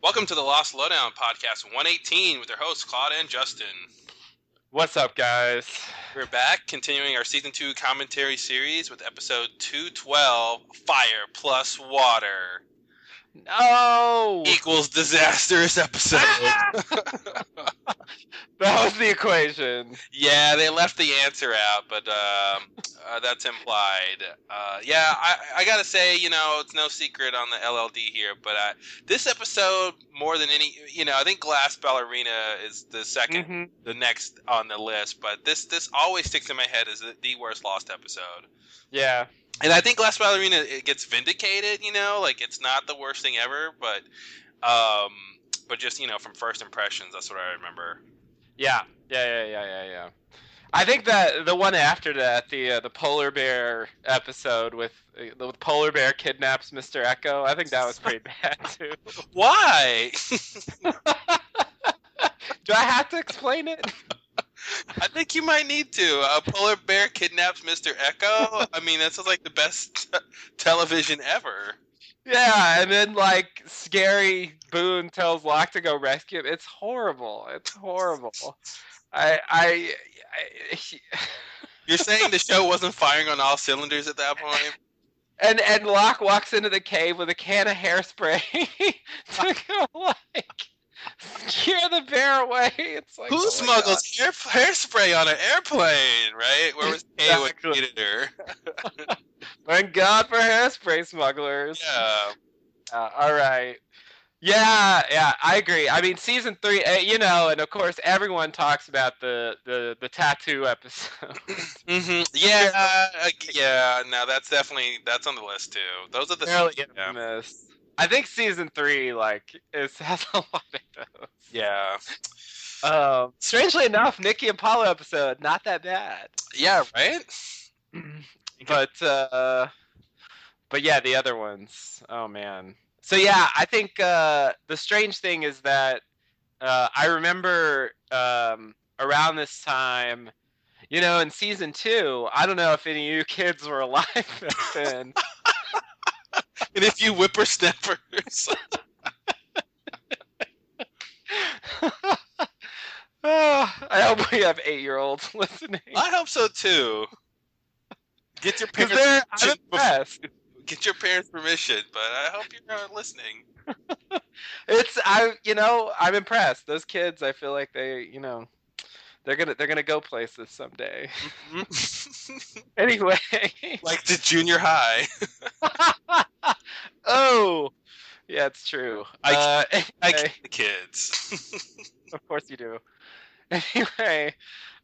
Welcome to the Lost Lowdown podcast 118 with your hosts Claude and Justin. What's up, guys? We're back continuing our season 2 commentary series with episode 212, Fire Plus Water No! equals disastrous episode. That was the equation. Yeah, they left the answer out, but that's implied. I gotta say, it's no secret on the LLD here, but this episode, more than any, I think Glass Ballerina is the second, the next on the list, but this always sticks in my head as the worst Lost episode. Yeah. And I think Glass Ballerina, it gets vindicated, like it's not the worst thing ever, but just, from first impressions, that's what I remember. Yeah. I think that the one after that, the polar bear episode with the polar bear kidnaps Mr. Echo, I think that was pretty bad too. Why? Do I have to explain it? I think you might need to. A polar bear kidnaps Mr. Echo? I mean, that sounds like the best television ever. Yeah, and then like scary Boone tells Locke to go rescue him. It's horrible. You're saying the show wasn't firing on all cylinders at that point? And Locke walks into the cave with a can of hairspray to go like scare the bear away. It's like, who smuggles hairspray on an airplane, right? Where was Kay when he needed her? Thank God for hairspray smugglers. Yeah. All right. Yeah, I agree. I mean, season 3, and of course, everyone talks about the tattoo episode. Mm-hmm. Yeah. No, that's on the list too. Those are the fairly infamous. I think season 3 has a lot of those. Yeah. Strangely enough, Nikki and Paulo episode not that bad. Yeah, right. But yeah, the other ones. Oh man. So yeah, I think the strange thing is that I remember around this time, in season 2, I don't know if any of you kids were alive then. And if you whippersnappers. I hope we have 8-year-olds listening. I hope so too. Get your parents. Get your parents' permission, but I hope you're not listening. I'm impressed. Those kids, I feel like they, they're gonna go places someday. Mm-hmm. Anyway, like the junior high. Oh, yeah, it's true. I get the kids. Of course you do. Anyway,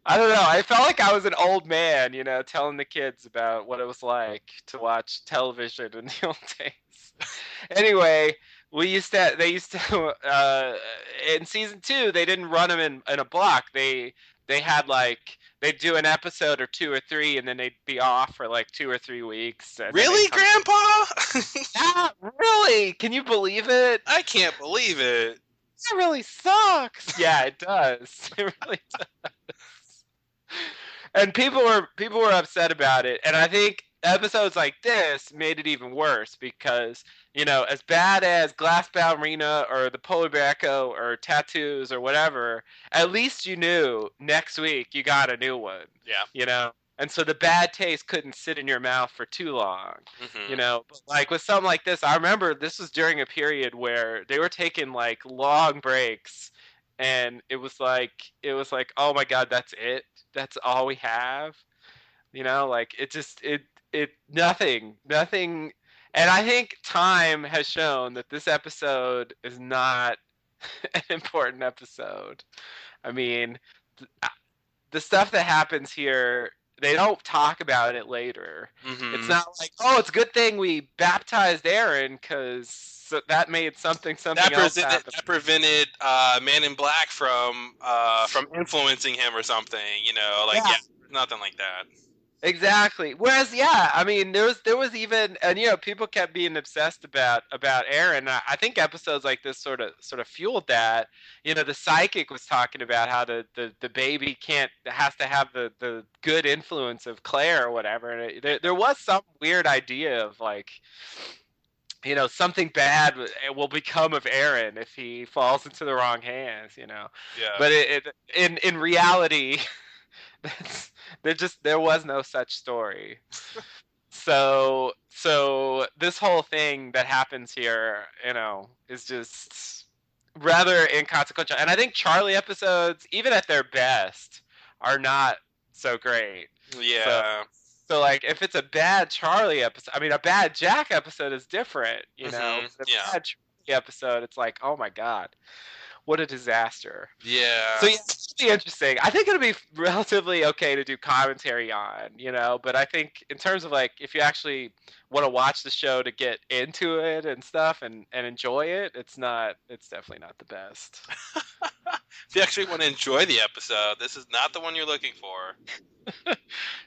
I don't know. I felt like I was an old man, telling the kids about what it was like to watch television in the old days. Anyway, they used to, in season 2, they didn't run them in a block. They had they'd do an episode or 2 or 3, and then they'd be off for 2 or 3 weeks. Really, Grandpa? Yeah, really? Can you believe it? I can't believe it. It really sucks. Yeah, it does. It really does. And people were upset about it, and I think episodes like this made it even worse because, as bad as Glass Ballerina or the Polar Bear Echo or Tattoos or whatever, at least you knew next week you got a new one. Yeah. And so the bad taste couldn't sit in your mouth for too long. Mm-hmm. But with something like this, I remember this was during a period where they were taking long breaks, and it was like, oh my God, that's it. That's all we have. Nothing. And I think time has shown that this episode is not an important episode. I mean, the stuff that happens here, they don't talk about it later. Mm-hmm. It's not like, oh, it's a good thing we baptized Aaron because that made something else happen. That prevented Man in Black from influencing him or something. Nothing like that. Exactly. Whereas, yeah, I mean, there was even, and people kept being obsessed about Aaron. I think episodes like this sort of fueled that. The psychic was talking about how the baby has to have the good influence of Claire or whatever. And there was some weird idea of something bad will become of Aaron if he falls into the wrong hands. Yeah. But in reality, there was no such story. So this whole thing that happens here, is just rather inconsequential. And I think Charlie episodes, even at their best, are not so great. Yeah. So like, if it's a bad Charlie episode, I mean, a bad Jack episode is different, Mhm. But a Yeah. bad Charlie episode, it's like, oh my god, what a disaster. Yeah. So yeah, it's really interesting. I think it'll be relatively okay to do commentary on, but I think in terms of like, if you actually want to watch the show to get into it and stuff and enjoy it, it's definitely not the best. If you actually want to enjoy the episode, this is not the one you're looking for.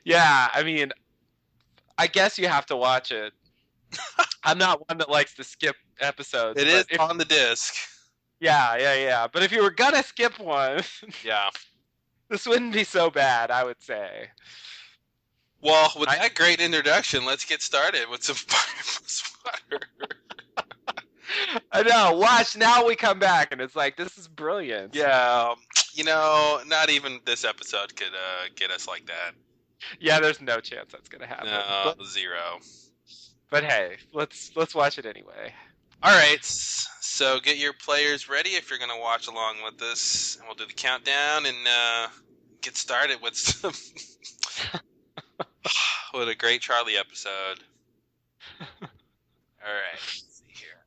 Yeah, I mean, I guess you have to watch it. I'm not one that likes to skip episodes. It is on the disc. Yeah. But if you were gonna skip one, Yeah. this wouldn't be so bad, I would say. Well, with that great introduction, let's get started with some Fire Plus Water. I know. Watch, now we come back, and it's like, this is brilliant. Yeah, not even this episode could get us like that. Yeah, there's no chance that's gonna happen. No, zero. But hey, let's watch it anyway. All right, so get your players ready if you're gonna watch along with this, and we'll do the countdown and get started with some. What a great Charlie episode! All right, let's see here.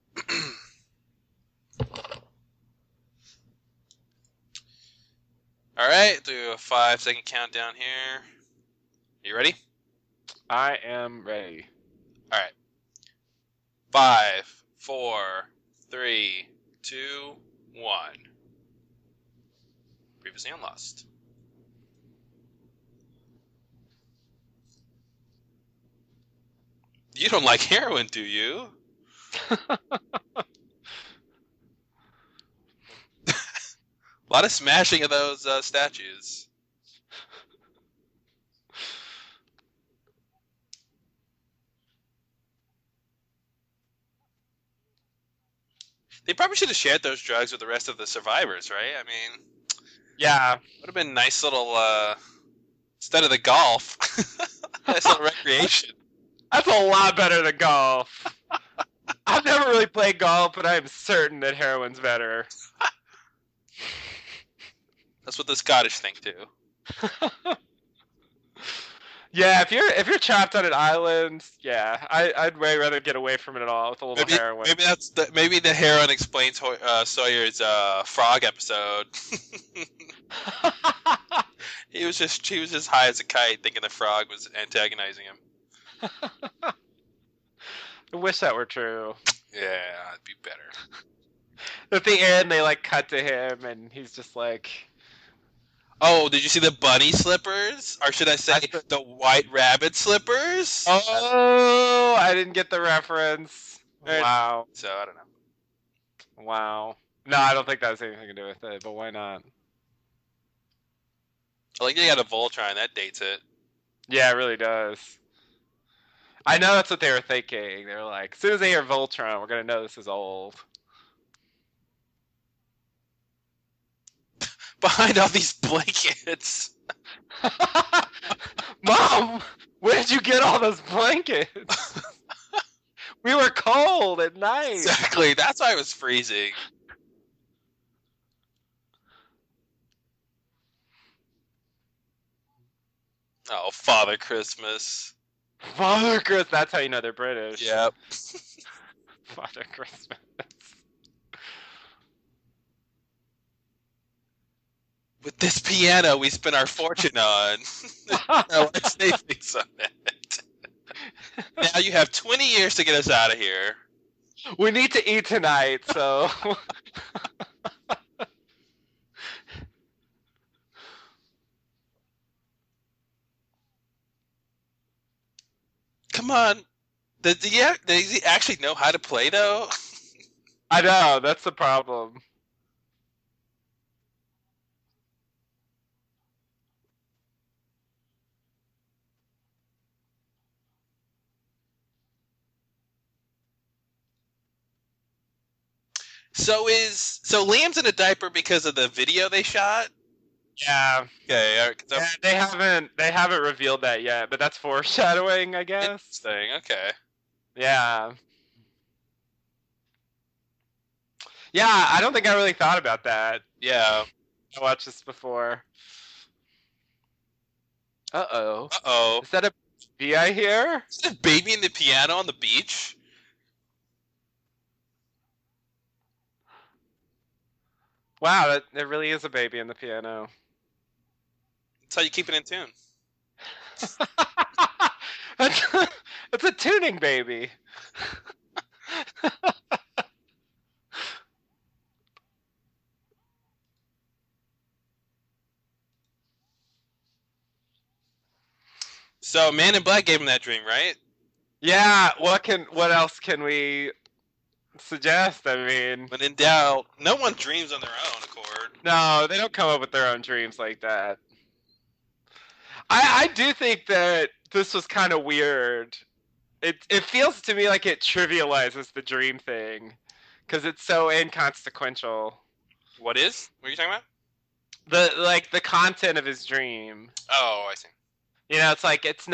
All right, do a 5-second countdown here. You ready? I am ready. All right. 5, 4, 3, 2, 1. Previously on Lost. You don't like heroin, do you? A lot of smashing of those statues. They probably should have shared those drugs with the rest of the survivors, right? I mean, yeah, would have been a nice little instead of the golf, nice little recreation. That's a lot better than golf. I've never really played golf, but I'm certain that heroin's better. That's what the Scottish think too. Yeah, if you're trapped on an island, yeah, I'd way rather get away from it all with a little heroin. Maybe the heroin explains Sawyer's frog episode. he was just high as a kite, thinking the frog was antagonizing him. I wish that were true. Yeah, it'd be better. At the end, they like cut to him, and he's just like, "Oh, did you see the bunny slippers? Or should I say the white rabbit slippers?" Oh, I didn't get the reference. Wow. So I don't know. Wow. No, I don't think that has anything to do with it. But why not? I like they got a Voltron. That dates it. Yeah, it really does. I know that's what they were thinking. They were like, as soon as they hear Voltron, we're gonna know this is old. Behind all these blankets. Mom, where did you get all those blankets? We were cold at night. Exactly. That's why I was freezing. Oh, Father Christmas. Father Christmas. That's how you know they're British. Yep. Father Christmas. With this piano we spent our fortune on. Our life savings on it. Now you have 20 years to get us out of here. We need to eat tonight, so... Come on. Does he actually know how to play, though? I know, that's the problem. So Liam's in a diaper because of the video they shot. Yeah. Okay, all right, Yeah, they haven't revealed that yet, but that's foreshadowing, I guess. interesting. Okay. Yeah. Yeah, I don't think I really thought about that. Yeah. I watched this before. Uh-oh. Uh-oh. Is that a bee I hear? Is that a baby in the piano on the beach? Wow, there really is a baby in the piano. That's how you keep it in tune. that's, that's a tuning baby. So Man in Black gave him that dream, right? Yeah, what else can we suggest? I mean, When in doubt, no one dreams on their own accord. no, they don't come up with their own dreams like that. I do think that this was kind of weird. It feels to me like it trivializes the dream thing because it's so inconsequential. What is? What are you talking about? The content of his dream. Oh, I see. You know, it's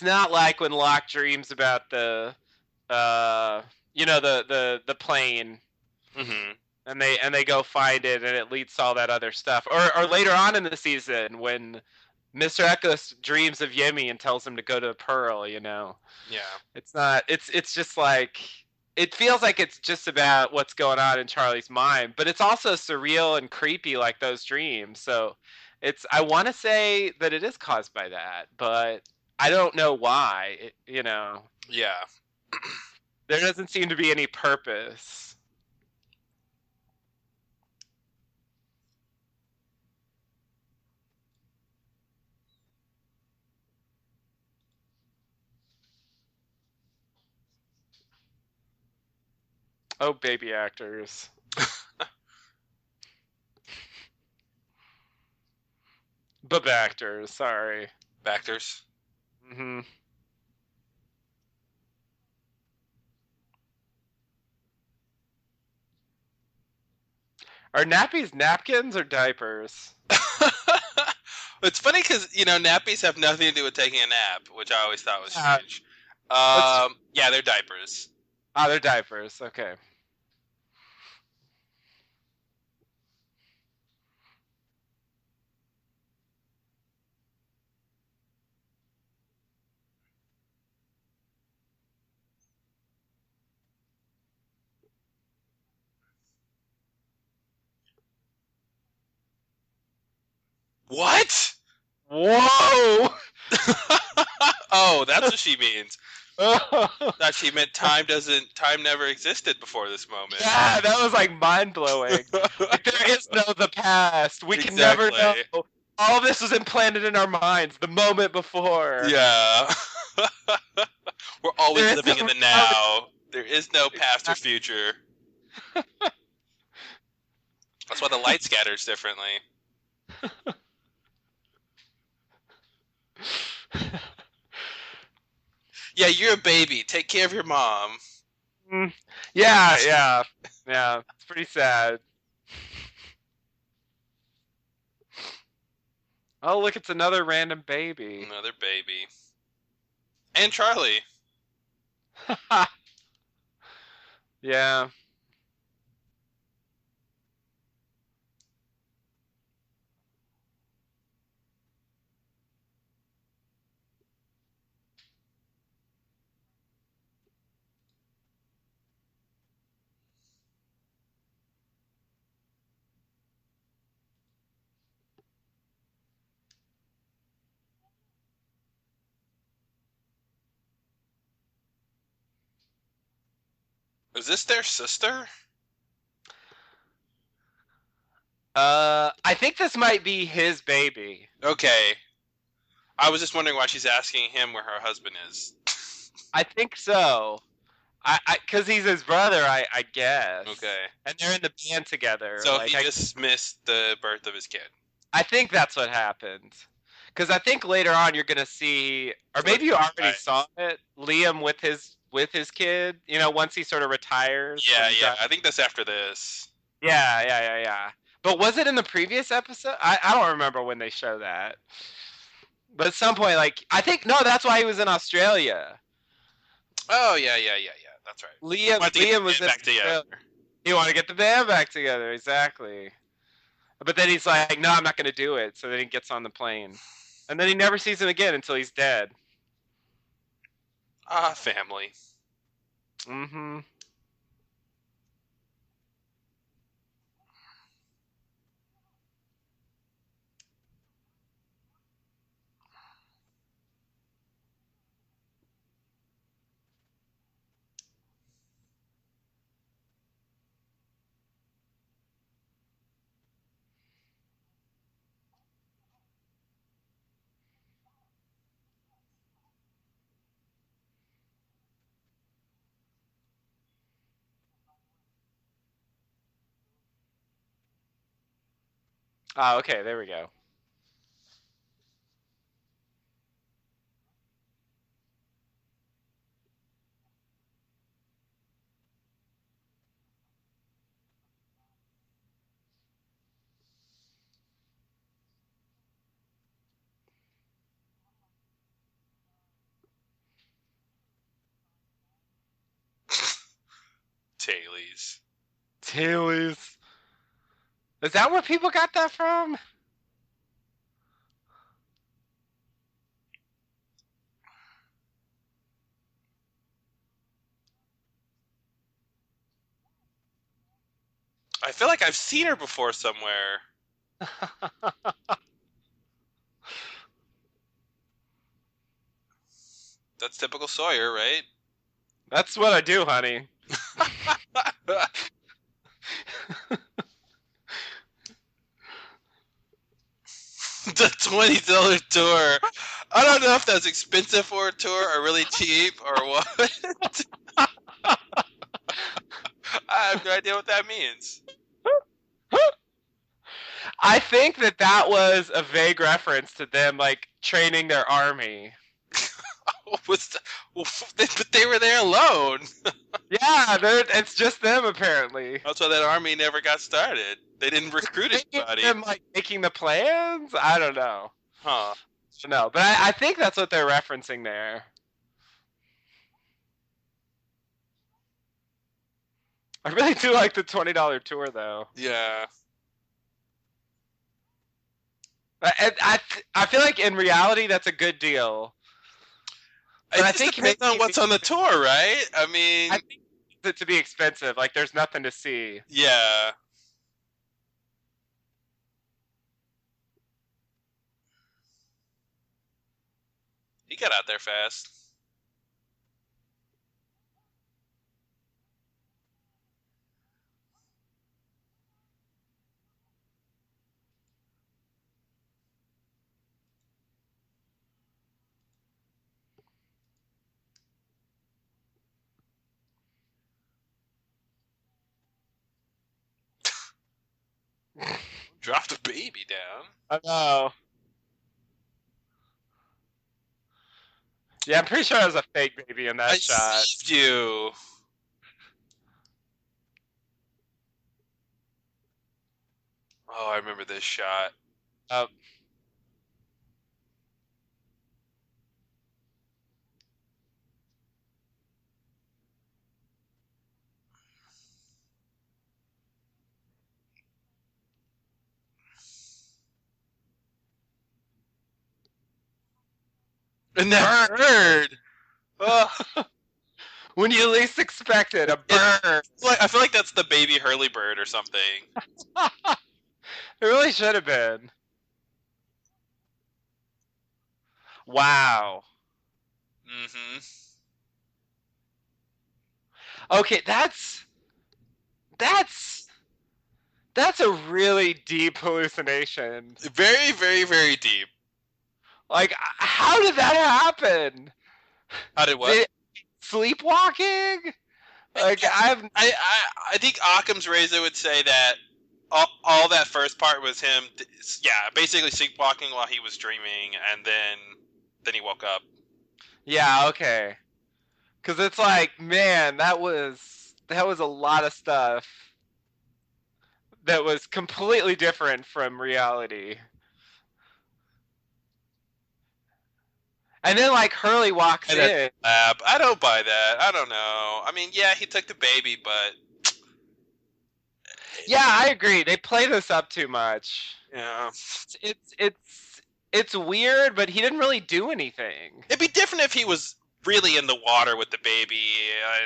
not like when Locke dreams about the the plane, Mm-hmm. and they go find it and it leads to all that other stuff. Or later on in the season when Mr. Echoes dreams of Yemi and tells him to go to Pearl, you know. Yeah. It's not it's just like it feels like it's just about what's going on in Charlie's mind, but it's also surreal and creepy like those dreams. So I want to say that it is caused by that, but I don't know why, you know. Yeah. There doesn't seem to be any purpose. Oh, baby actors. Bub actors, sorry. Factors. Hmm. Are nappies napkins or diapers? It's funny because nappies have nothing to do with taking a nap, which I always thought was Uh, strange. let's Yeah, they're diapers. they're diapers. Okay. What? Whoa! Oh, that's what she means. Yeah, That she meant time never existed before this moment. that was like mind blowing. Like, there is no the past. We can never know. Exactly. All this was implanted in our minds the moment before. Yeah. We're always There is living in no the now. There is no past or future. That's why the light scatters differently. Yeah, you're a baby. Take care of your mom. Yeah. It's pretty sad. Oh, look, it's another random baby. Another baby. And Charlie. Yeah. Is this their sister? I think this might be his baby. Okay. I was just wondering why she's asking him where her husband is. I think so. Cause he's his brother, I guess. Okay. And they're in the band together. So like, he just missed the birth of his kid. I think that's what happened. Because I think later on you're gonna see, or maybe you already saw it, Liam with his kid. You know, once he sort of retires. Yeah, from yeah. I think that's after this. Yeah. But was it in the previous episode? I don't remember when they show that. But at some point, like, I think, no, that's why he was in Australia. Oh, yeah. That's right. Liam was in back together. He wanted to get the band back together, exactly. But then he's like, no, I'm not going to do it. So then he gets on the plane. And then he never sees him again until he's dead. Ah, family. Mm-hmm. Oh, okay, there we go. Tailies. Tailies. Is that where people got that from? I feel like I've seen her before somewhere. That's typical Sawyer, right? That's what I do, honey. The $20 tour. I don't know if that's expensive for a tour or really cheap or what. I have no idea what that means. I think that was a vague reference to them, like, training their army. But they were there alone. Yeah, it's just them, apparently. That's why that army never got started. They didn't recruit anybody. Them, like, making the plans? I don't know. Huh. No, but I think that's what they're referencing there. I really do like the $20 tour, though. Yeah. I feel like in reality that's a good deal. I think depends on what's on the tour, right? I mean, I think it to be expensive. Like, there's nothing to see. Yeah. He got out there fast. Dropped a baby down. I know. Yeah, I'm pretty sure it was a fake baby in that shot. I saved you. Oh, I remember this shot. And that bird. Oh. When you least expect it, a bird. I feel like that's the baby Hurley bird or something. It really should have been. Wow. Mm-hmm. Okay, that's a really deep hallucination. Very, very, very deep. Like, how did that happen? How did what? Sleepwalking? Like, I think Occam's razor would say that all that first part was him, yeah, basically sleepwalking while he was dreaming, and then he woke up. Yeah, okay. Because it's like, man, that was a lot of stuff that was completely different from reality. And then like Hurley walks And that in. lab, I don't buy that. I don't know. I mean, yeah, he took the baby, but Yeah, I agree. They play this up too much. yeah, It's weird, but he didn't really do anything. it'd be different if he was really in the water with the baby.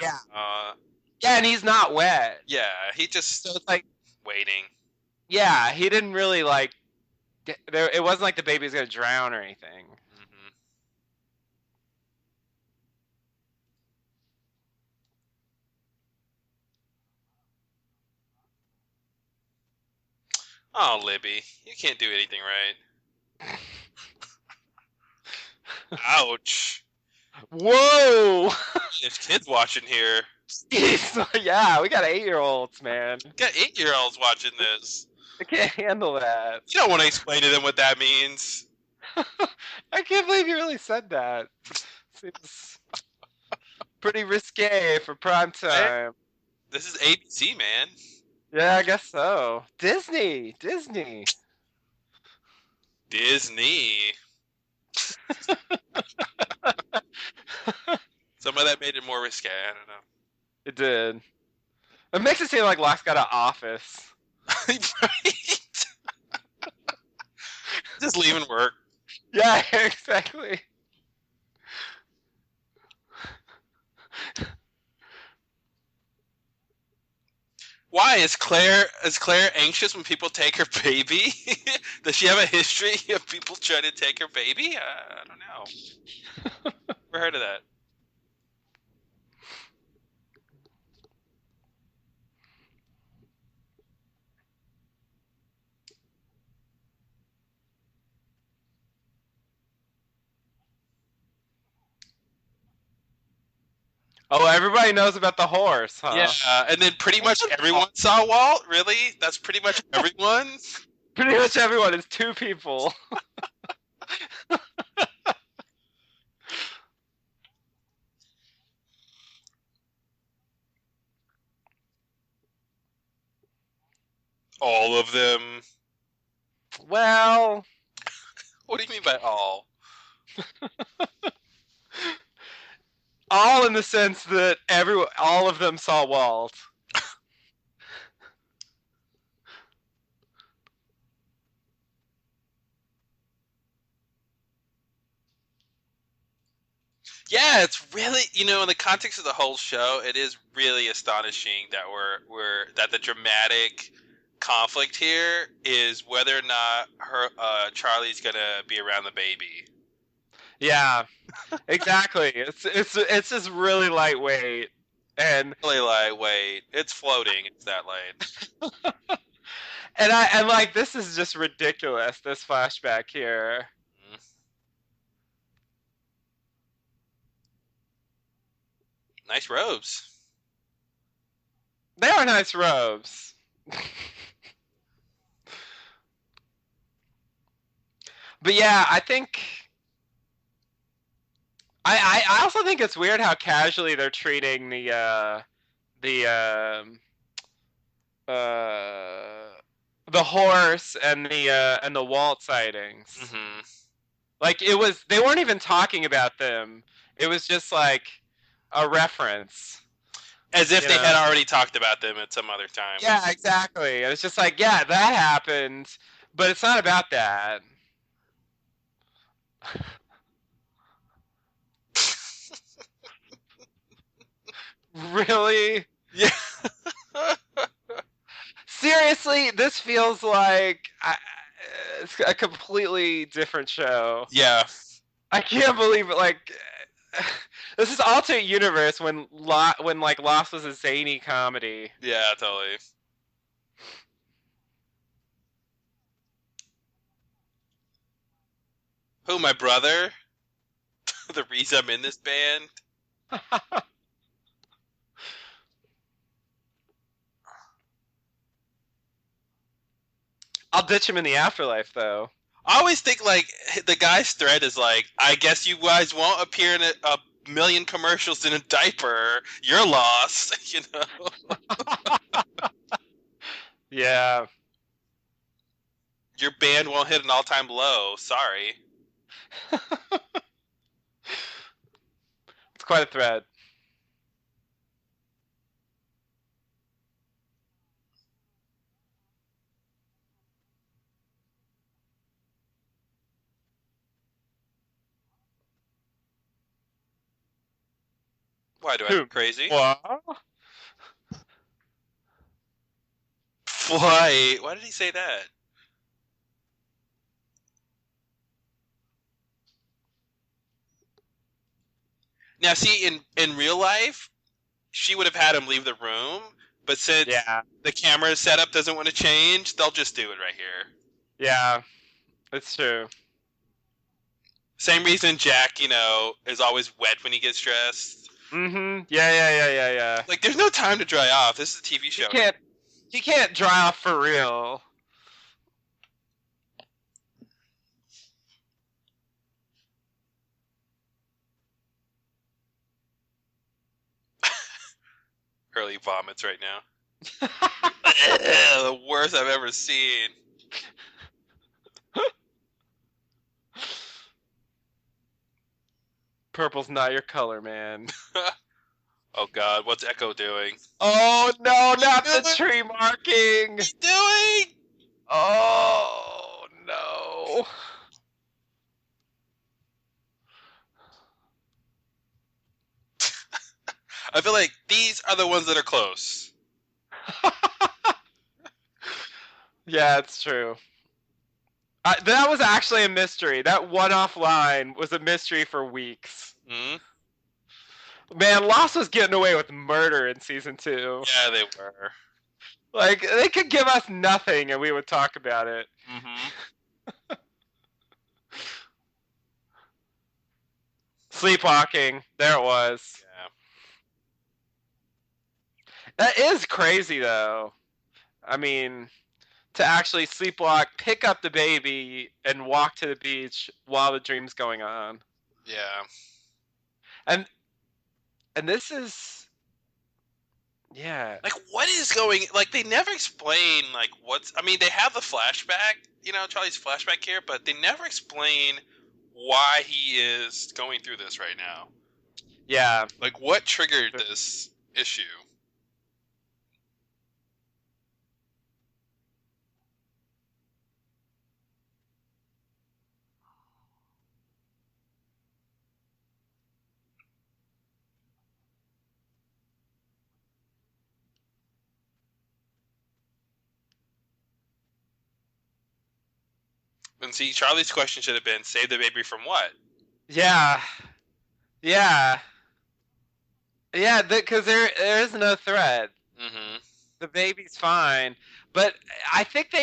Yeah. Uh, Yeah, and he's not wet. yeah, he just So it's like, waiting. yeah, he didn't really like there it wasn't like the baby was going to drown or anything. Hmm. Oh, Libby, you can't do anything right. Ouch. Whoa! There's kids watching here. Yeah, we got 8-year-olds, man. Got 8-year-olds watching this. I can't handle that. You don't want to explain to them what that means. I can't believe you really said that. Seems pretty risque for prime time. This is ABC, man. Yeah, I guess so. Disney. Disney. Some of that made it more risque. I don't know. It did. It makes it seem like Locke's got an office. Right? Just leaving work. Yeah, exactly. Why is Claire anxious when people take her baby? Does she have a history of people trying to take her baby? I don't know. Never heard of that. Oh, everybody knows about the horse, huh? Yeah, and then pretty much everyone saw Walt. Really? That's pretty much everyone. Pretty much everyone is 2 people. All of them. Well, What do you mean by all? all in the sense that all of them saw Walt. Yeah, it's really, in the context of the whole show, it is really astonishing that that the dramatic conflict here is whether or not Charlie's gonna be around the baby. Yeah, exactly. It's just really lightweight, and Really lightweight. It's floating. It's that light. and like this is just ridiculous. This flashback here. Nice robes. They are nice robes. But yeah, I think I also think it's weird how casually they're treating the horse and the Walt sightings. Mm-hmm. Like they weren't even talking about them. It was just like a reference. As if they had already talked about them at some other time. Yeah, exactly. It was just like, yeah, that happened, but it's not about that. Really? Yeah. Seriously, this feels like it's a completely different show. Yeah. I can't believe it. Like, this is alternate universe when like Lost was a zany comedy. Yeah, totally. Who, my brother? The reason I'm in this band? I'll ditch him in the afterlife, though. I always think like the guy's thread is like, I guess you guys won't appear in a million commercials in a diaper. You're lost, you know. Yeah. Your band won't hit an all-time low. Sorry. It's quite a thread. Why do I Who? look crazy? What? Why? Why did he say that? Now, see, in real life, she would have had him leave the room, but since Yeah. the camera setup doesn't want to change, they'll just do it right here. Yeah. It's true. Same reason Jack, is always wet when he gets dressed. Mm-hmm. Yeah. Like, there's no time to dry off. This is a TV He show. can't. He can't dry off for real. Hurley vomits right now. The worst I've ever seen. Purple's not your color, man. Oh God, what's Echo doing? Oh no, not the tree marking! What's he doing? Oh no. I feel like these are the ones that are close. Yeah, it's true. That was actually a mystery. That one-off line was a mystery for weeks. Hmm? Man, Lost was getting away with murder in season 2. Yeah, they were. Like, they could give us nothing and we would talk about it. Mm-hmm. Sleepwalking. There it was. Yeah. That is crazy, though. I mean, to actually sleepwalk, pick up the baby, and walk to the beach while the dream's going on. Yeah. And this is, yeah. Like, what is going? Like, they never explain like what's. I mean, they have the flashback, Charlie's flashback here, but they never explain why he is going through this right now. Yeah. Like, what triggered this issue? And see, Charlie's question should have been, "Save the baby from what?" Yeah. Because there is no threat. Mm-hmm. The baby's fine, but I think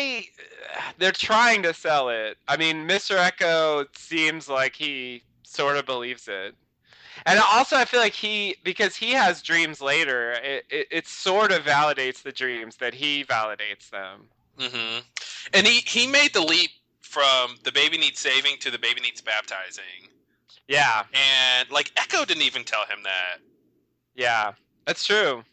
they're trying to sell it. I mean, Mr. Echo seems like he sort of believes it. And also, I feel like because he has dreams later, it sort of validates the dreams that he validates them. Mm-hmm. And he made the leap from the baby needs saving to the baby needs baptizing. Yeah. And, like, Echo didn't even tell him that. Yeah. That's true.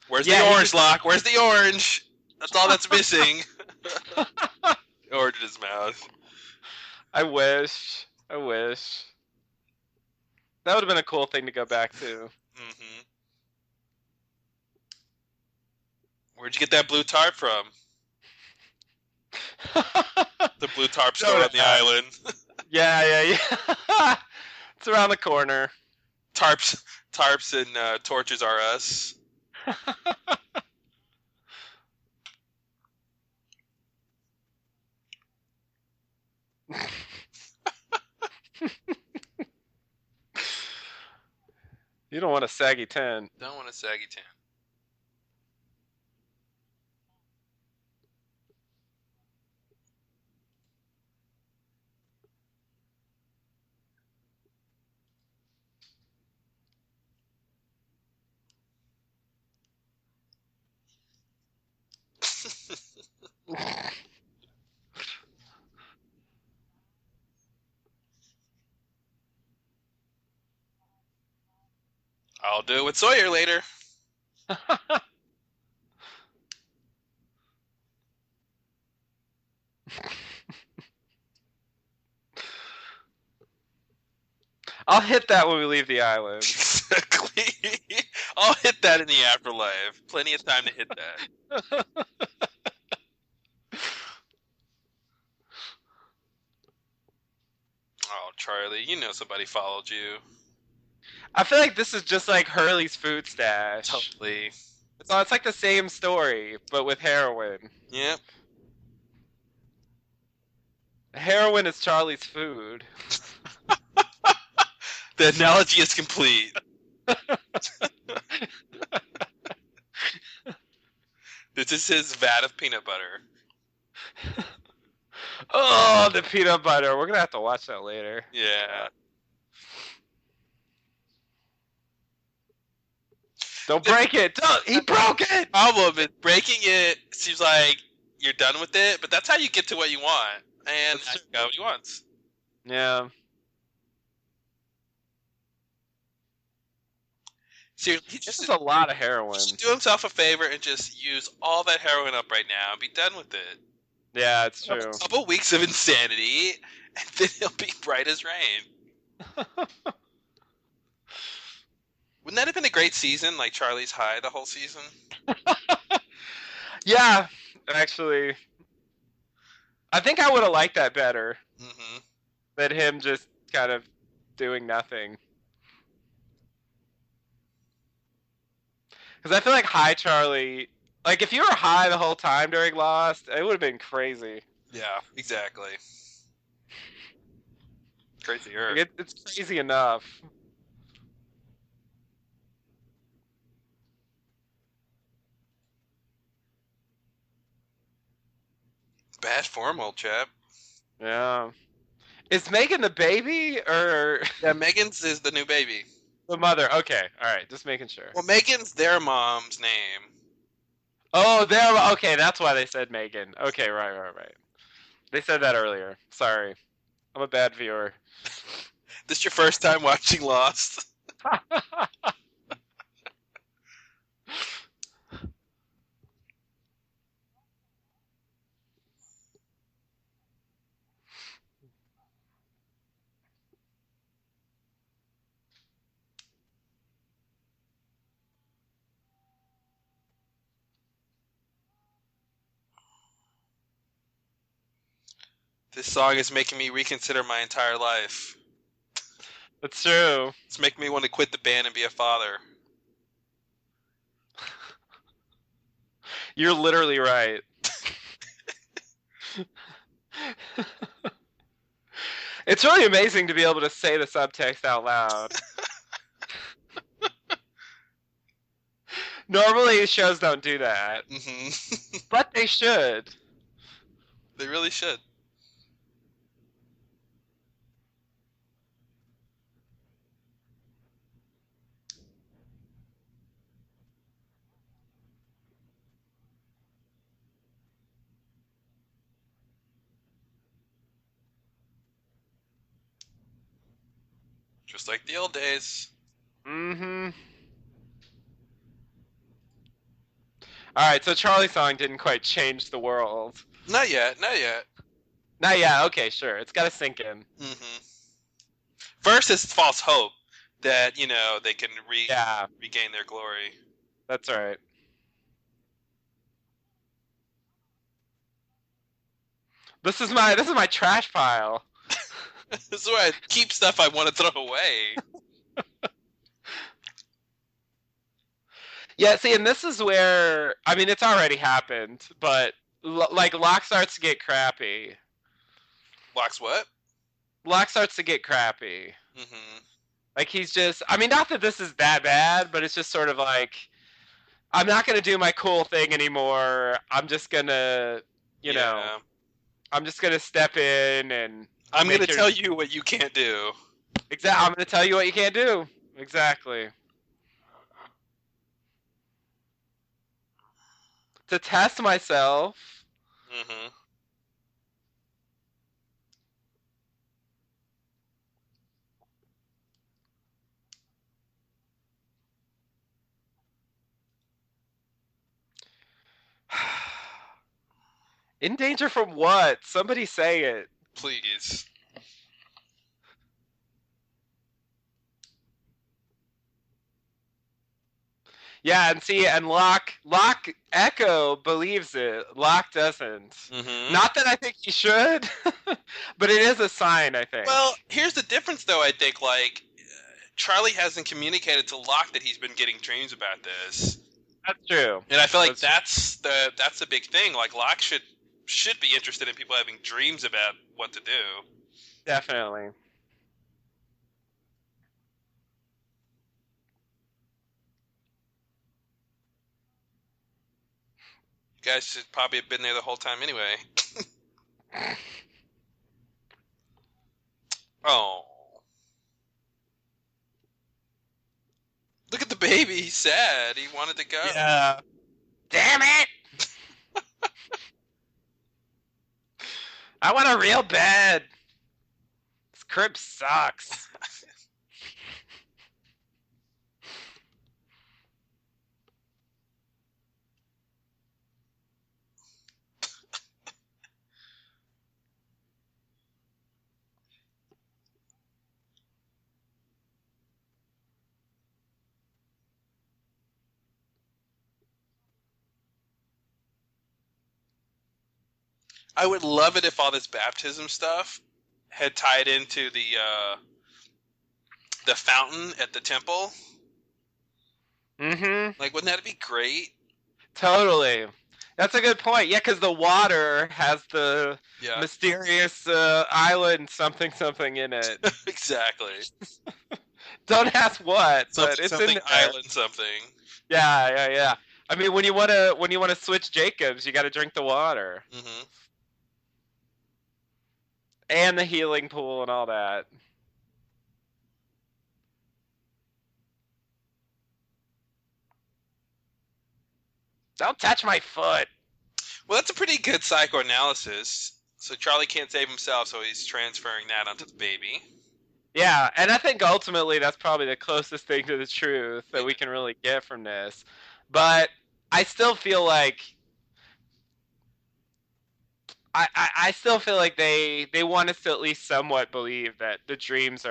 Where's the orange, Locke? Where's the orange? That's all that's missing. Orange in his mouth. I wish. That would have been a cool thing to go back to. Mm-hmm. Where'd you get that blue tarp from? The blue tarp store on the island. Yeah. It's around the corner. Tarps and torches are us. You don't want a saggy 10. Don't want a saggy tan. I'll do it with Sawyer later. I'll hit that when we leave the island. Exactly. I'll hit that in the afterlife. Plenty of time to hit that. Oh, Charlie, you know somebody followed you. I feel like this is just like Hurley's food stash. Totally. It's like the same story, but with heroin. Yep. Heroin is Charlie's food. The analogy is complete. This is his vat of peanut butter. Oh, the peanut butter. We're gonna have to watch that later. Yeah. Don't break it. Don't. He broke it. Problem is breaking it seems like you're done with it, but that's how you get to what you want. And That's that's true. what he wants. Yeah. Seriously, he This just is a lot of heroin. should do himself a favor and just use all that heroin up right now and be done with it. Yeah, it's true. A couple weeks of insanity, and then he'll be bright as rain. Wouldn't that have been a great season, like Charlie's High the whole season? Yeah, actually. I think I would have liked that better Mm-hmm. than him just kind of doing nothing. Because I feel like High Charlie, like if you were high the whole time during Lost, it would have been crazy. Yeah, exactly. Crazier. Like it's crazy enough. Bad form, old chap. Yeah. Is Megan the baby or Yeah, Megan's is the new baby. the mother? Okay, all right, just making sure. Well, Megan's their mom's name. Oh, there. Okay, that's why they said Megan. Okay, right. They said that earlier. Sorry, I'm a bad viewer. This your first time watching Lost? This song is making me reconsider my entire life. That's true. It's making me want to quit the band and be a father. You're literally right. It's really amazing to be able to say the subtext out loud. Normally, shows don't do that, Mm-hmm. but they should. They really should. Just like the old days. Mm-hmm. All right, so Charlie song didn't quite change the world. Not yet, not yet. Not yet. Okay, sure. It's got to sink in. Mm-hmm. First is false hope that, you know, they can Yeah, regain their glory. that's right. This is my trash pile. This is where I keep stuff I want to throw away. Yeah, see, and this is where I mean, it's already happened, but like Locke starts to get crappy. Locks what? Locke starts to get crappy. Mm-hmm. Like he's just I mean, not that this is that bad, but it's just sort of like I'm not gonna do my cool thing anymore. I'm just gonna, you know, I'm just gonna step in and I'm make gonna your- tell you what you can't do. I'm gonna tell you what you can't do. Exactly. To test myself. Mm-hmm. In danger from what? Somebody say it. Please. Yeah, and see, and Locke Echo believes it. Locke doesn't. Mm-hmm. Not that I think he should, but it is a sign, I think. Well, here's the difference, though. I think Charlie hasn't communicated to Locke that he's been getting dreams about this, That's true. and I feel like that's the big thing. Like Locke should be interested in people having dreams about what to do. Definitely. You guys should probably have been there the whole time anyway. Oh. Look at the baby. He's sad. He wanted to go. Yeah. Damn it! I want a real bed. This crib sucks. I would love it if all this baptism stuff had tied into the fountain at the temple. Mm-hmm. Like, wouldn't that be great? Totally. That's a good point. Yeah, because the water has the Yeah, mysterious island something in it. exactly. Don't ask what, but it's Something in there. island something. Yeah. I mean, when you wanna switch Jacobs, you got to drink the water Mm-hmm. and the healing pool and all that. Don't touch my foot. Well, that's a pretty good psychoanalysis. So Charlie can't save himself, so he's transferring that onto the baby. Yeah, and I think ultimately that's probably the closest thing to the truth that we can really get from this. But I still feel like I still feel like they want us to at least somewhat believe that the dreams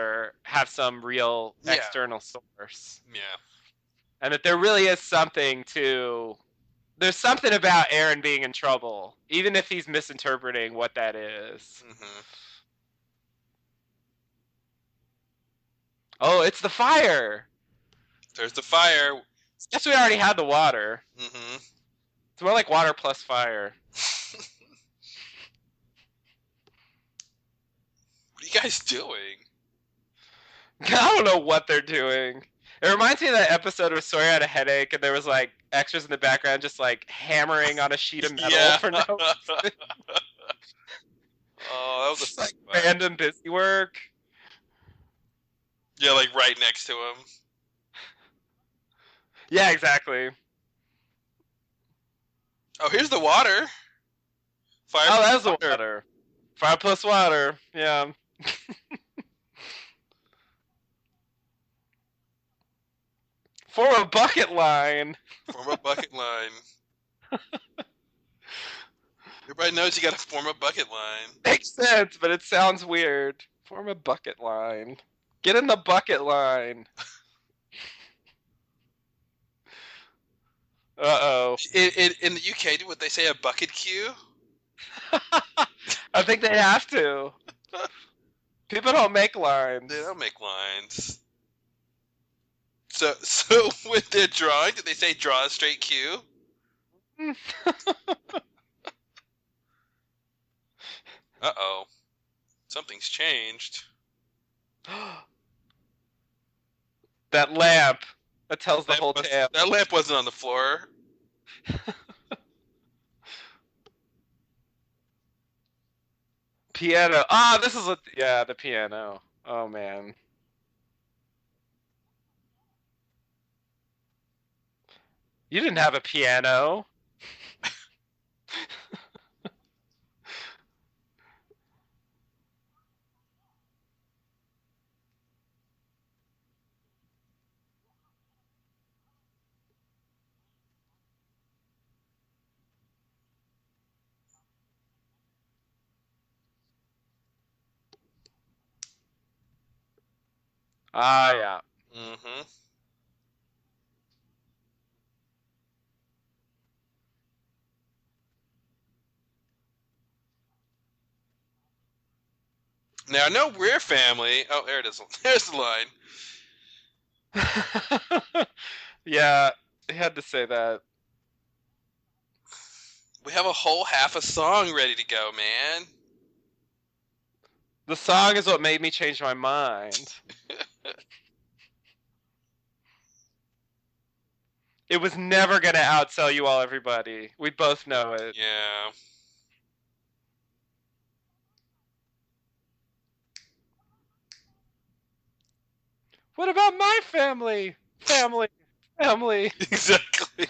have some real Yeah. external source. Yeah. And that there really is there's something about Aaron being in trouble, even if he's misinterpreting what that is. Mm-hmm. Oh, it's the fire. There's the fire. Guess we already had the water. Mm-hmm. It's more like water plus fire. What are you guys doing? I don't know what they're doing. It reminds me of that episode where Sawyer had a headache and there was like extras in the background just like hammering on a sheet of metal for no reason. Oh, that was Just, a like fun. random busy work. Yeah, like right next to him. Yeah, exactly. Oh, here's the water. Fire. Oh, that was the water. Fire plus water. Yeah. Form a bucket line. Form a bucket line. Everybody knows you gotta form a bucket line. Makes sense, but it sounds weird. Form a bucket line. Get in the bucket line. Uh-oh. In the UK, would they say a bucket queue? I think they have to. People don't make lines. They don't make lines. So when they're drawing, do they say draw a straight queue? Uh-oh. Something's changed. That lamp. That tells the Lamp whole was- tale. That lamp wasn't on the floor. Piano. This is the piano. Oh man. You didn't have a piano. Ah, yeah. Mm-hmm. Now, no, we're family. Oh, there it is. There's the line. Yeah, he had to say that. We have a whole half a song ready to go, man. The song is what made me change my mind. It was never gonna outsell you all, everybody. We both know it. Yeah. What about my family? Family. Family. Exactly.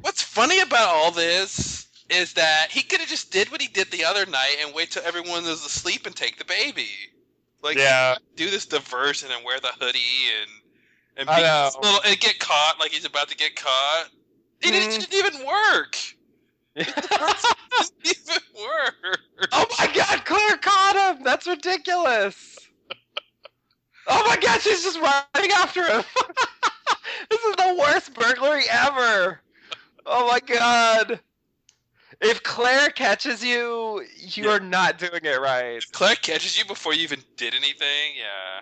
What's funny about all this is that he could have just did what he did the other night and wait till everyone was asleep and take the baby. Like, Yeah, do this diversion and wear the hoodie and I be know. little and get caught like he's about to get caught. It didn't even work. It didn't even work. Oh my god, Claire caught him! That's ridiculous! Oh my god, she's just running after him! This is the worst burglary ever! Oh my god! If Claire catches you, you are not doing it right. If Claire catches you before you even did anything, yeah.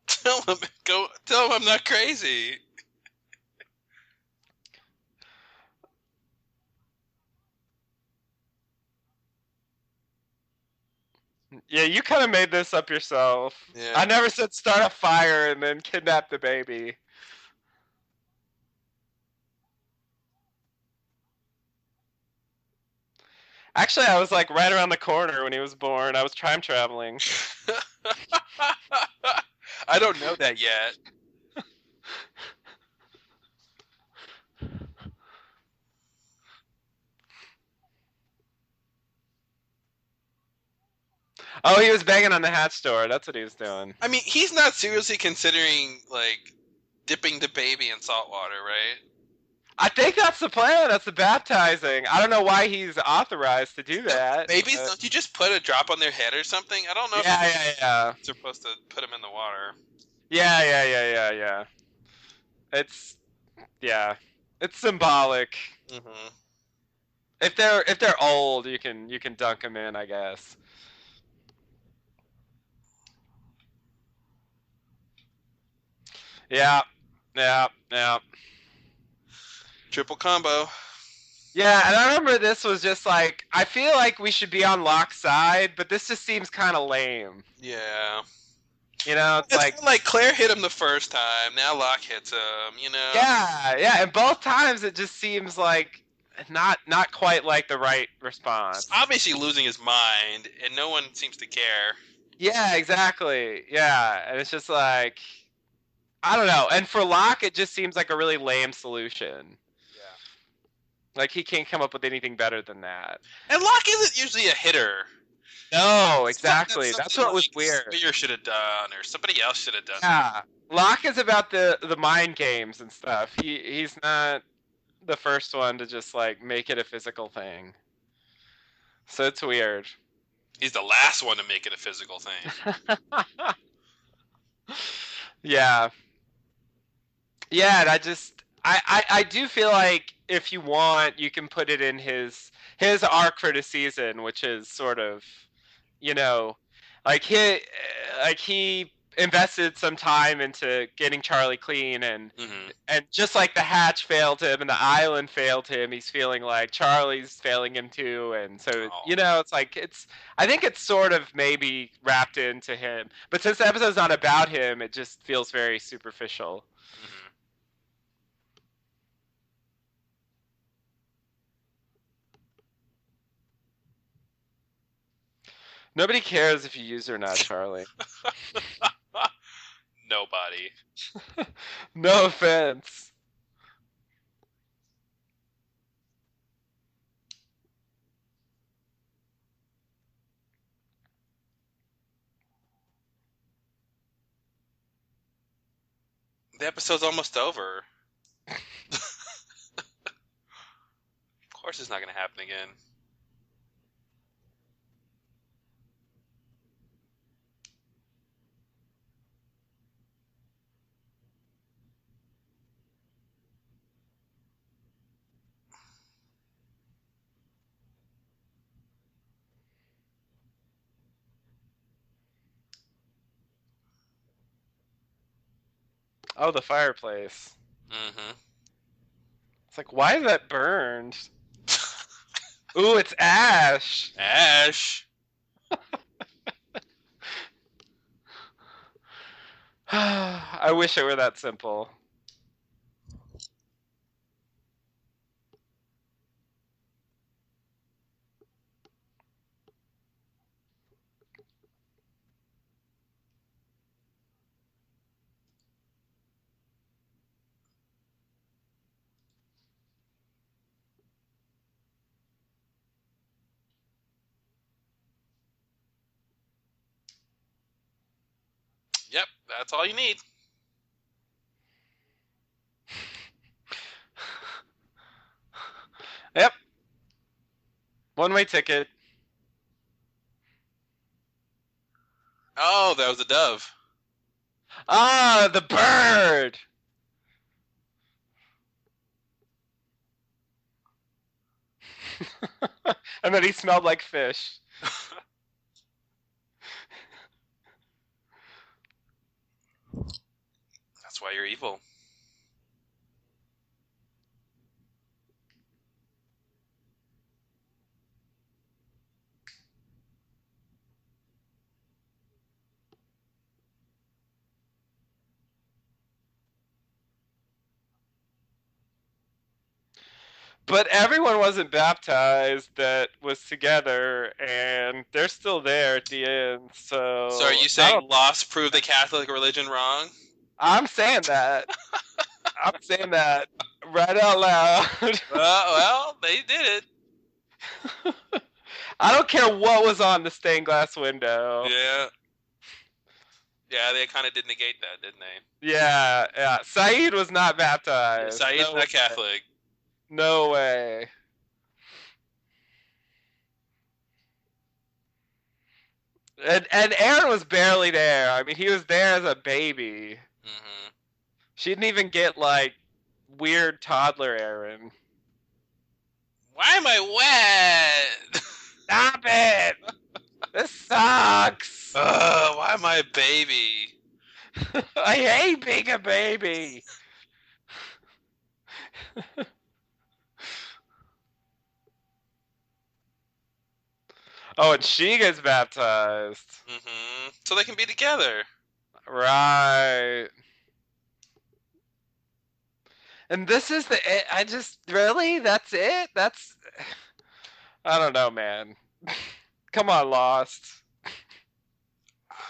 Tell him I'm not crazy. Yeah, you kind of made this up yourself. Yeah. I never said start a fire and then kidnap the baby. Actually, I was like right around the corner when he was born. I was time traveling. I don't know that yet. Oh, he was banging on the hatch door. That's what he was doing. I mean, he's not seriously considering like dipping the baby in salt water, right? I think that's the plan. That's the baptizing. I don't know why he's authorized to do that. Babies, but- don't you just put a drop on their head or something? I don't know Yeah, if yeah. you're supposed to put them in the water. Yeah. It's it's symbolic. Mm-hmm. If they're old, you can dunk them in, I guess. Yeah. Triple combo. Yeah, and I remember this was just like I feel like we should be on Locke's side, but this just seems kind of lame. Yeah. You know, it's It's like kinda like Claire hit him the first time. Now Locke hits him. You know. yeah, and both times it just seems like not quite like the right response. He's obviously losing his mind, and no one seems to care. Yeah, exactly. Yeah, and it's just like I don't know. And for Locke, it just seems like a really lame solution. Yeah. Like he can't come up with anything better than that. And Locke isn't usually a hitter. No, exactly. That's what was weird. Sawyer should have done, or somebody else should have done. Yeah, Locke is about the mind games and stuff. He's not the first one to just like make it a physical thing. So it's weird. He's the last one to make it a physical thing. Yeah. Yeah, and I do feel like if you want, you can put it in his arc for the season, which is sort of, you know, like he invested some time into getting Charlie clean Mm-hmm. and just like the hatch failed him and the island failed him, he's feeling like Charlie's failing him too, and so Oh. it's like I think it's sort of maybe wrapped into him, but since the episode's not about him, it just feels very superficial. Mm-hmm. Nobody cares if you use it or not, Charlie. Nobody. No offense. The episode's almost over. Of course, it's not gonna happen again. Oh, the fireplace. Mm-hmm. It's like, why is that burned? Ooh, it's Ash. Ash. I wish it were that simple. Yep, that's all you need. Yep. One-way ticket. Oh, that was a dove. Ah, the bird. And then he smelled like fish. That's why you're evil. But everyone wasn't baptized that was together, and they're still there at the end. So So are you saying Lost proved the Catholic religion wrong? I'm saying that. I'm saying that right out loud. Well, they did it. I don't care what was on the stained glass window. Yeah. Yeah, they kind of did negate that, didn't they? Yeah. Saeed was not baptized. Saeed's No not way. Catholic. No way. And Aaron was barely there. I mean, he was there as a baby. Mm-hmm. She didn't even get like weird toddler Aaron. Why am I wet? Stop it! This sucks. Why am I a baby? I hate being a baby. Oh, and she gets baptized. Mm-hmm. So they can be together. Right. And this is the. I just really. That's it. That's. I don't know, man. Come on, Lost.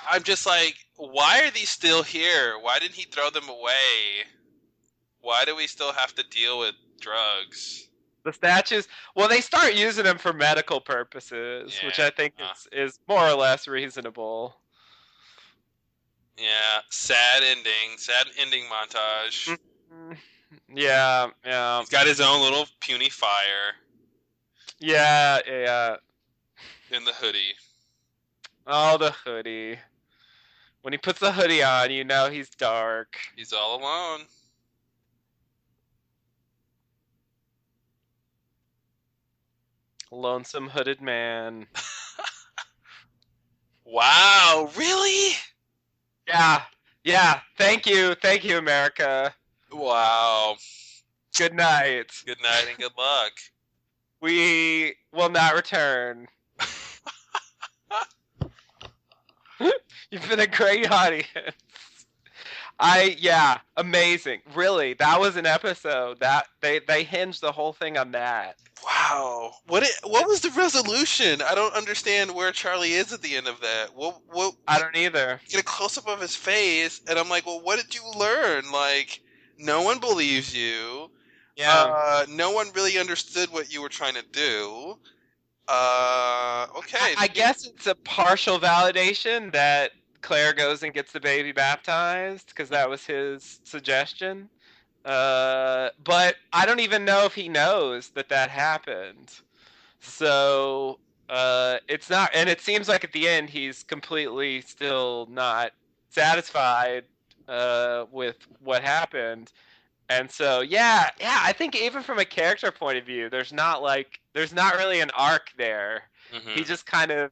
I'm just like, why are these still here? Why didn't he throw them away? Why do we still have to deal with drugs? The statues. Well, they start using them for medical purposes, which I think is more or less reasonable. Yeah, sad ending. Sad ending montage. Yeah. He's got his own little puny fire. Yeah. In the hoodie. Oh, the hoodie. When he puts the hoodie on, you know he's dark. He's all alone. Lonesome hooded man. Wow, really? Yeah. Thank you, America. Wow. Good night. Good night and good luck. We will not return. You've been a great audience. Amazing. Really, that was an episode that they hinged the whole thing on that. Wow. What was the resolution? I don't understand where Charlie is at the end of that. What I don't either. Get a close up of his face, and I'm like, well, what did you learn? Like, no one believes you. Yeah. No one really understood what you were trying to do. Okay. I guess it's a partial validation that Claire goes and gets the baby baptized because that was his suggestion. But I don't even know if he knows that that happened. So it's not, and it seems like at the end he's completely still not satisfied with what happened. And so yeah, I think even from a character point of view, there's not really an arc there. He Mm-hmm. just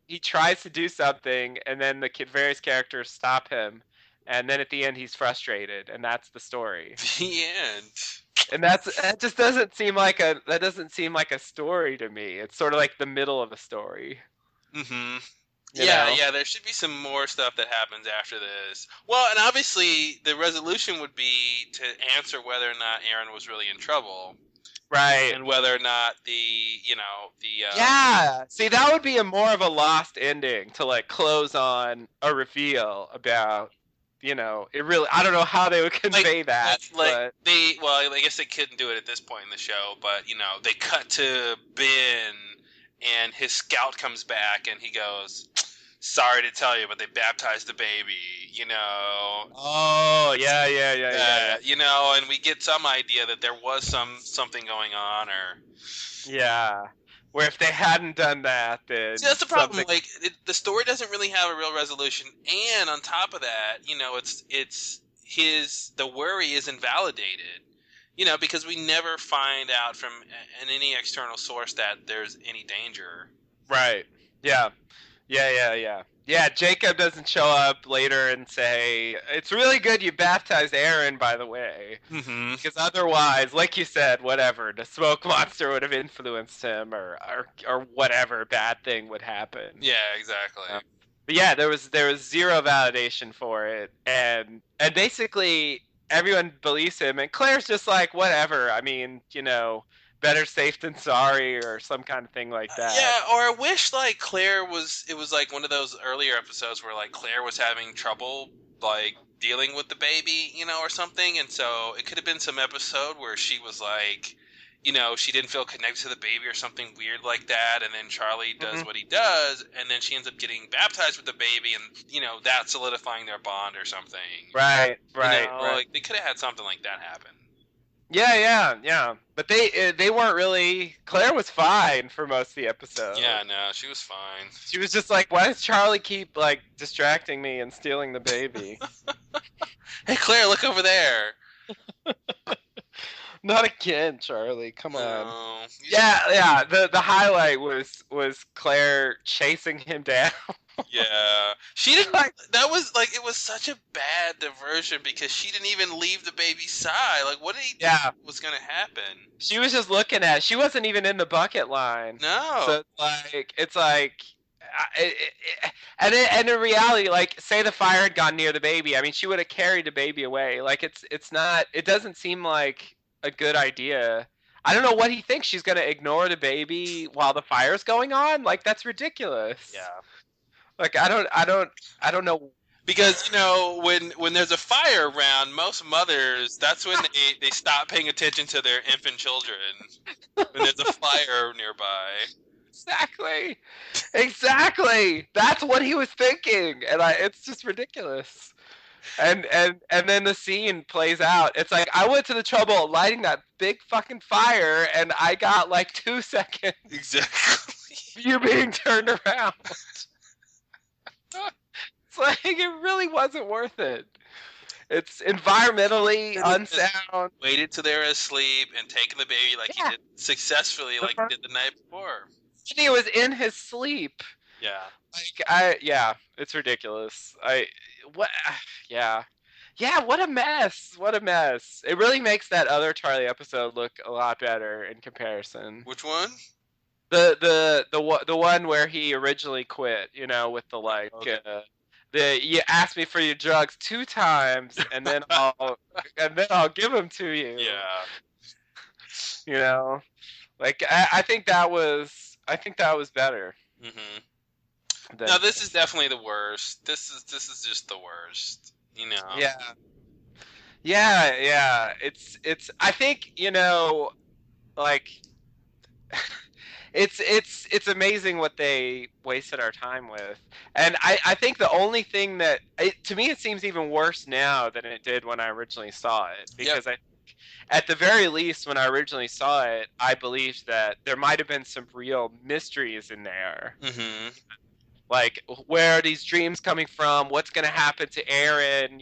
he tries to do something, and then the various characters stop him, and then at the end he's frustrated, and that's the story. The end. And that just doesn't seem like a story to me. It's sort of like the middle of a story. Mm-hmm. You Yeah, know? yeah, there should be some more stuff that happens after this. Well, and obviously the resolution would be to answer whether or not Aaron was really in trouble, Right. and whether or not the Yeah. See, that would be more of a lost ending to like close on a reveal about, it really, I don't know how they would convey that, but I guess they couldn't do it at this point in the show, but they cut to Ben, and his scout comes back and he goes, "Sorry to tell you, but they baptized the baby." oh, yeah. And we get some idea that there was something going on, or Yeah. Where if they hadn't done that, then see, that's the problem. something... Like the story doesn't really have a real resolution, and on top of that, the worry is invalidated. Because we never find out from any external source that there's any danger. Right. Yeah. Yeah, Jacob doesn't show up later and say, "It's really good you baptized Aaron, by the way." Mm-hmm. Because otherwise, like you said, whatever, the smoke monster would have influenced him, or whatever bad thing would happen. Yeah, exactly. But yeah, there was zero validation for it, and basically everyone believes him, and Claire's just like, whatever. I mean, better safe than sorry, or some kind of thing like that. Yeah, or I wish like it was like one of those earlier episodes where like Claire was having trouble like dealing with the baby, or something, and so it could have been some episode where she was like, she didn't feel connected to the baby or something weird like that, and then Charlie does what he does, and then she ends up getting baptized with the baby, and that's solidifying their bond or something. Right. Like they could have had something like that happen. Yeah. But they weren't really. Claire was fine for most of the episode. Yeah, no, she was fine. She was just like, "Why does Charlie keep like distracting me and stealing the baby?" Hey, Claire, look over there. Not again, Charlie. Come on. No. Yeah. The highlight was Claire chasing him down. Yeah, she didn't like that. Was like it was such a bad diversion because she didn't even leave the baby's side. Like, what did he think was gonna happen? She was just looking at. She wasn't even in the bucket line. No. So it's like, and in reality, like, say the fire had gone near the baby. I mean, she would have carried the baby away. Like, it's not. It doesn't seem like a good idea. I don't know what he thinks. She's gonna ignore the baby while the fire's going on. Like, that's ridiculous. Yeah. Like, I don't know. Because when there's a fire around, most mothers, that's when they stop paying attention to their infant children. When there's a fire nearby. Exactly. That's what he was thinking, and it's just ridiculous. And then the scene plays out. It's like, I went to the trouble of lighting that big fucking fire, and I got like 2 seconds. Exactly. You being turned around. It's like, it really wasn't worth it. It's environmentally unsound. Waited till they were asleep and taken the baby like he did successfully, like he did the night before. He was in his sleep. Yeah. It's ridiculous. What a mess. What a mess. It really makes that other Charlie episode look a lot better in comparison. Which one? The one where he originally quit, with the like, you asked me for your drugs 2 times, and then I'll give them to you. Yeah. Like, I think that was better. Mm-hmm. No, this is definitely the worst. This is just the worst. Yeah. It's. I think, like, It's amazing what they wasted our time with. And I think the only thing that to me it seems even worse now than it did when I originally saw it, Yep. because I at the very least when I originally saw it, I believed that there might have been some real mysteries in there. Mm-hmm. Like, where are these dreams coming from? What's going to happen to Aaron?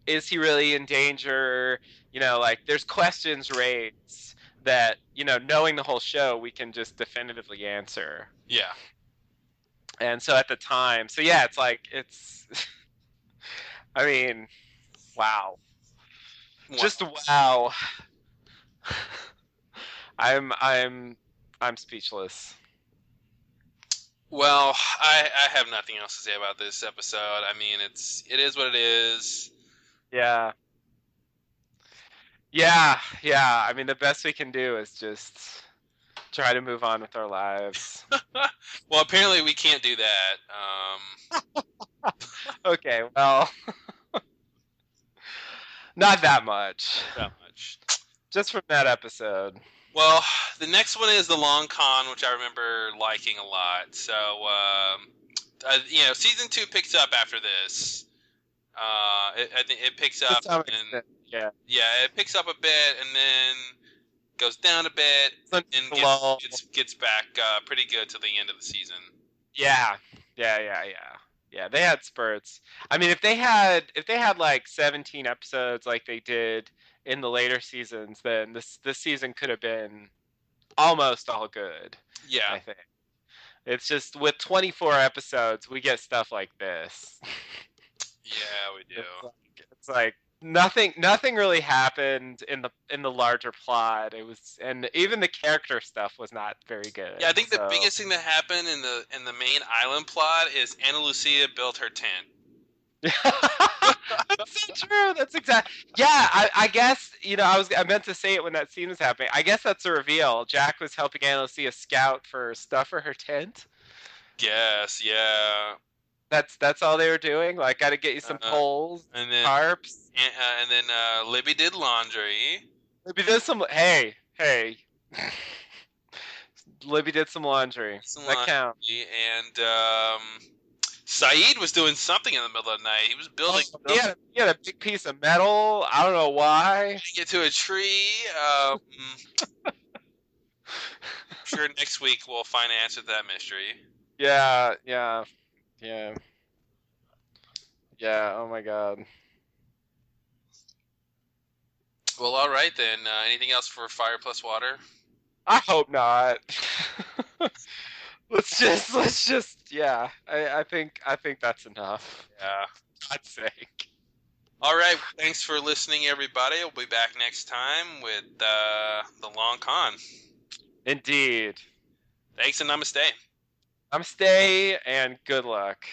Is he really in danger? Like, there's questions raised that, knowing the whole show, we can just definitively answer. Yeah. And so at the time, so yeah, I mean, wow. Just wow. I'm speechless. Well, I have nothing else to say about this episode. I mean, it is what it is. Yeah. Yeah, yeah. I mean, the best we can do is just try to move on with our lives. Well, apparently we can't do that. Okay, well, not that much. Not much. Just from that episode. Well, the next one is the Long Con, which I remember liking a lot. So, season 2 picks up after this. I think it picks up, and yeah, it picks up a bit, and then goes down a bit, and gets back pretty good to the end of the season. Yeah. They had spurts. I mean, if they had like 17 episodes like they did in the later seasons, then this season could have been almost all good. Yeah, I think it's just with 24 episodes, we get stuff like this. Yeah, we do. It's like nothing really happened in the larger plot. It was, and even the character stuff was not very good. Yeah, I think the biggest thing that happened in the main island plot is Ana Lucia built her tent. That's so true. That's exactly. Yeah, I guess I meant to say it when that scene was happening. I guess that's a reveal. Jack was helping Ana Lucia scout for stuff for her tent. Yes, yeah. That's all they were doing. Like, got to get you some poles, and then tarps, and then Libby did laundry. Libby did some. Hey. Libby did some laundry. That counts. And Saeed was doing something in the middle of the night. He was building. He had a big piece of metal. I don't know why. Get to a tree. I'm sure next week we'll find an answer to that mystery. Yeah. Oh my god. Well, all right then. Anything else for Fire Plus Water? I hope not. Let's just. Yeah. I think that's enough. Yeah. For God's sake. All right. Thanks for listening, everybody. We'll be back next time with the Long Con. Indeed. Thanks and namaste. Namaste and good luck.